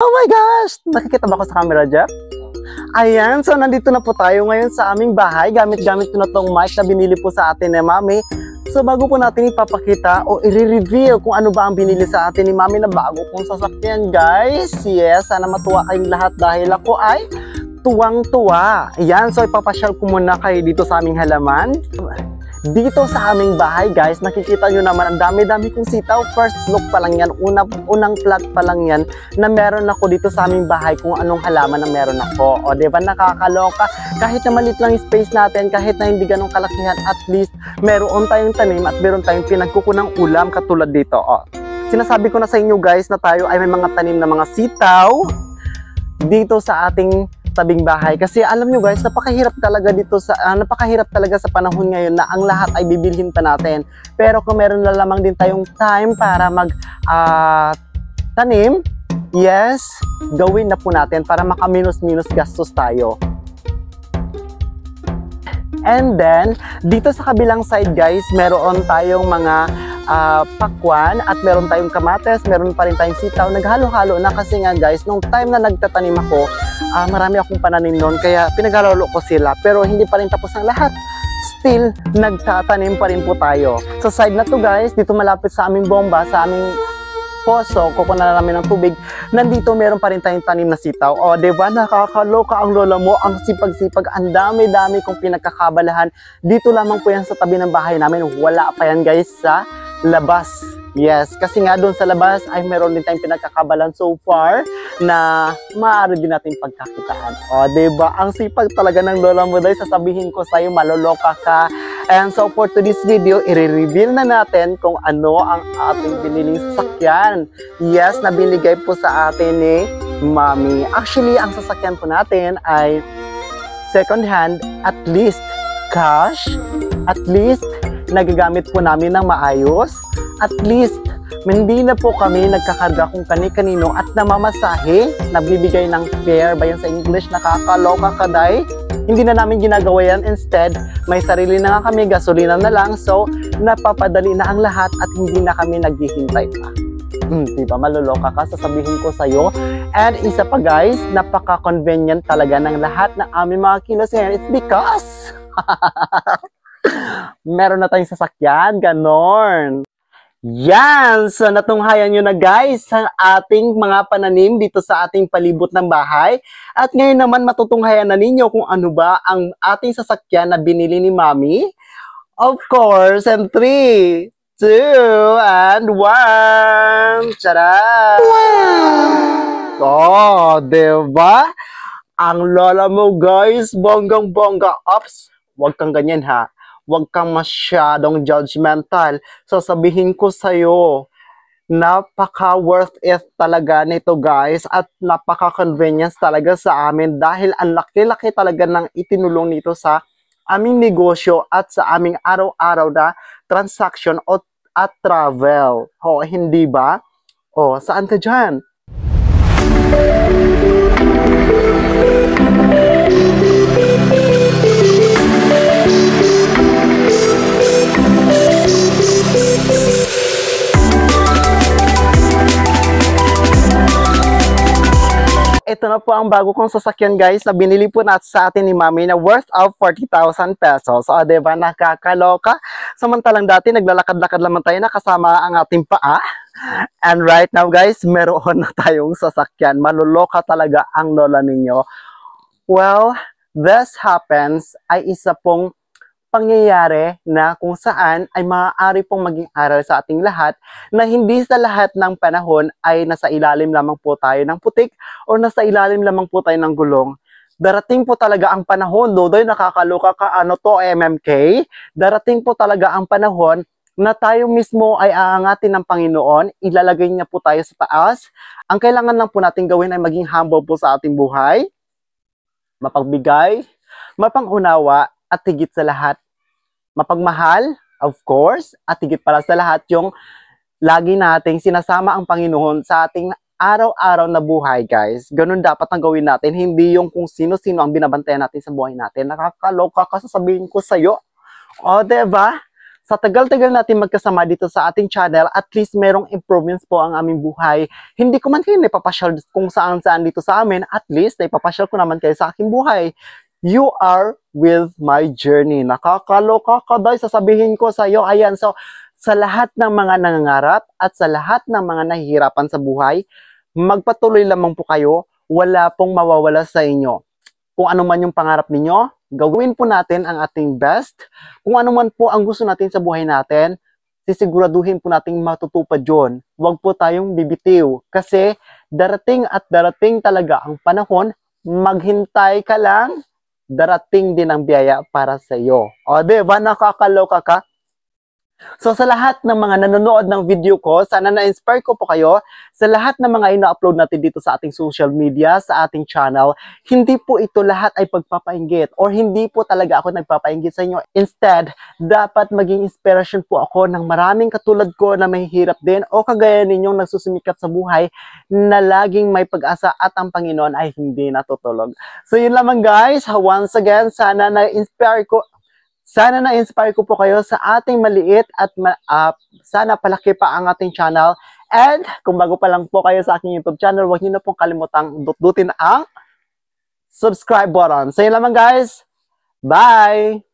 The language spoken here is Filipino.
Oh my gosh! Nakikita ba ako sa camera, Jeff? Ayan, so nandito na po tayo ngayon sa aming bahay. Gamit-gamit ko na tong mic na binili po sa atin ni Mami. So bago po natin ipapakita o i-reveal kung ano ba ang binili sa atin ni Mami na bago pong sasakyan, guys. Yes, sana matuwa kayong lahat dahil ako ay tuwang-tuwa. Ayan, so ipapasyal ko muna kayo dito sa aming halaman. Dito sa aming bahay, guys, nakikita nyo naman ang dami-dami kong sitaw. First look pa lang yan, unang plot pa lang yan na meron ako dito sa aming bahay kung anong halaman na meron ako. O diba, nakakaloka, kahit na maliit lang yung space natin, kahit na hindi ganong kalakihan, at least meron tayong tanim at meron tayong pinagkukunang ulam katulad dito. O, sinasabi ko na sa inyo, guys, na tayo ay may mga tanim na mga sitaw dito sa ating tabing bahay, kasi alam nyo, guys, napakahirap talaga dito sa napakahirap talaga sa panahon ngayon na ang lahat ay bibilhin pa natin. Pero kung meron na lamang din tayong time para mag tanim, yes, gawin na po natin para makaminus-minus gastos tayo. And then dito sa kabilang side, guys, meron tayong mga pakwan at meron tayong kamates, meron pa rin tayong sitaw. Naghalo-halo na kasi nga, guys, nung time na nagtatanim ako, marami akong pananim noon, kaya pinaghalo ko sila. Pero hindi pa rin tapos ang lahat. Still, nagtatanim pa rin po tayo. Sa side na to, guys, dito malapit sa aming bomba, sa aming poso, kukunan na namin ng tubig, nandito meron pa rin tayong tanim na sitaw. O, diba, nakakaloka ang lola mo, ang sipag-sipag, ang dami-dami kong pinagkakabalahan. Dito lamang po yan sa tabi ng bahay namin. Wala pa yan, guys, sa labas. Yes, kasi nga doon sa labas ay meron din tayong pinagkakabalan so far na maaari din natin pagkakitaan. O, diba? Ang sipag talaga ng lola mo, dahil sasabihin ko sa'yo, maloloka ka. And so for today's video, i-reveal na natin kung ano ang ating biniling sasakyan. Yes, na binigay po sa atin ni Mami. Actually, ang sasakyan po natin ay second hand, at least cash, at least nagagamit po namin ng maayos, at least hindi na po kami nagkakarga kung kani-kanino at namamasahe, nagbibigay ng fare ba yan sa English, nakakaloka kaday. Hindi na namin ginagawa yan. Instead, may sarili na nga kami, gasolina na lang, so napapadali na ang lahat at hindi na kami naghihintay pa. Diba, maloloka ka, sasabihin ko sa'yo. And isa pa, guys, napaka-convenient talaga ng lahat ng aming mga kilos ngayon. It's because meron na tayong sasakyan, ganon. Yan! So natunghayan nyo na, guys, ang ating mga pananim dito sa ating palibot ng bahay. At ngayon naman matutunghayan na ninyo kung ano ba ang ating sasakyan na binili ni Mami. Of course, and 3, 2, and 1! Tcharam! Wow! Oh, diba? Ang lola mo, guys, bonggang-bongga. Ops, huwag kang ganyan, ha? Huwag kang masyadong judgmental. Sasabihin ko sa'yo, napaka-worth it talaga nito, guys, at napaka-convenience talaga sa amin dahil ang laki-laki talaga ng itinulong nito sa aming negosyo at sa aming araw-araw na transaction at travel. O, hindi ba? O, saan ka dyan? Ito na po ang bago kong sasakyan, guys, na binili po natin sa atin ni Mami na worth of 40,000 pesos. O, diba, nakakaloka? Samantalang dati, naglalakad-lakad lamang tayo na kasama ang ating paa. And right now, guys, meron na tayong sasakyan. Maluloka talaga ang lola ninyo. Well, this happens ay isa pong pangyayari na kung saan ay maaari pong maging aral sa ating lahat na hindi sa lahat ng panahon ay nasa ilalim lamang po tayo ng putik o nasa ilalim lamang po tayo ng gulong. Darating po talaga ang panahon, Dodoy, nakakaloka ka, ano to, MMK? Darating po talaga ang panahon na tayo mismo ay aangatin ng Panginoon, ilalagay niya po tayo sa taas. Ang kailangan lang po natin gawin ay maging humble po sa ating buhay, mapagbigay, mapangunawa, at higit sa lahat, mapagmahal, of course, at higit pala sa lahat, yung lagi nating sinasama ang Panginoon sa ating araw-araw na buhay, guys. Ganun dapat ang gawin natin, hindi yung kung sino-sino ang binabantayan natin sa buhay natin. Nakakaloka ka, sasabihin ko sa'yo. O, diba? sa tagal-tagal natin magkasama dito sa ating channel, at least merong improvements po ang aming buhay. Hindi ko man kayo naipapasyal kung saan-saan dito sa amin, at least naipapasyal ko naman kayo sa aking buhay. You are with my journey. Nakakaloka ka, day, sasabihin ko sa iyo. Ayan, so sa lahat ng mga nangangarap at sa lahat ng mga nahihirapan sa buhay, magpatuloy lamang po kayo. Wala pong mawawala sa inyo. Kung ano man yung pangarap ninyo, gawin po natin ang ating best. Kung ano man po ang gusto natin sa buhay natin, sisiguraduhin po nating matutupad yun. Huwag po tayong bibitiw. Kasi darating at darating talaga ang panahon, maghintay ka lang, darating din ang biyaya para sa iyo. O, diba? Nakakaloka ka? So sa lahat ng mga nanonood ng video ko, sana na-inspire ko po kayo. Sa lahat ng mga ina-upload natin dito sa ating social media, sa ating channel, hindi po ito lahat ay pagpapainggit or hindi po talaga ako nagpapainggit sa inyo. Instead, dapat maging inspiration po ako ng maraming katulad ko na mahihirap din o kagaya ninyong nagsusumikap sa buhay na laging may pag-asa at ang Panginoon ay hindi natutulog. So yun lamang guys, once again, sana na-inspire ko po kayo sa ating maliit at sana palaki pa ang ating channel. And kung bago pa lang po kayo sa aking YouTube channel, huwag niyo na pong kalimutang dutin ang subscribe button. So yun lamang guys. Bye!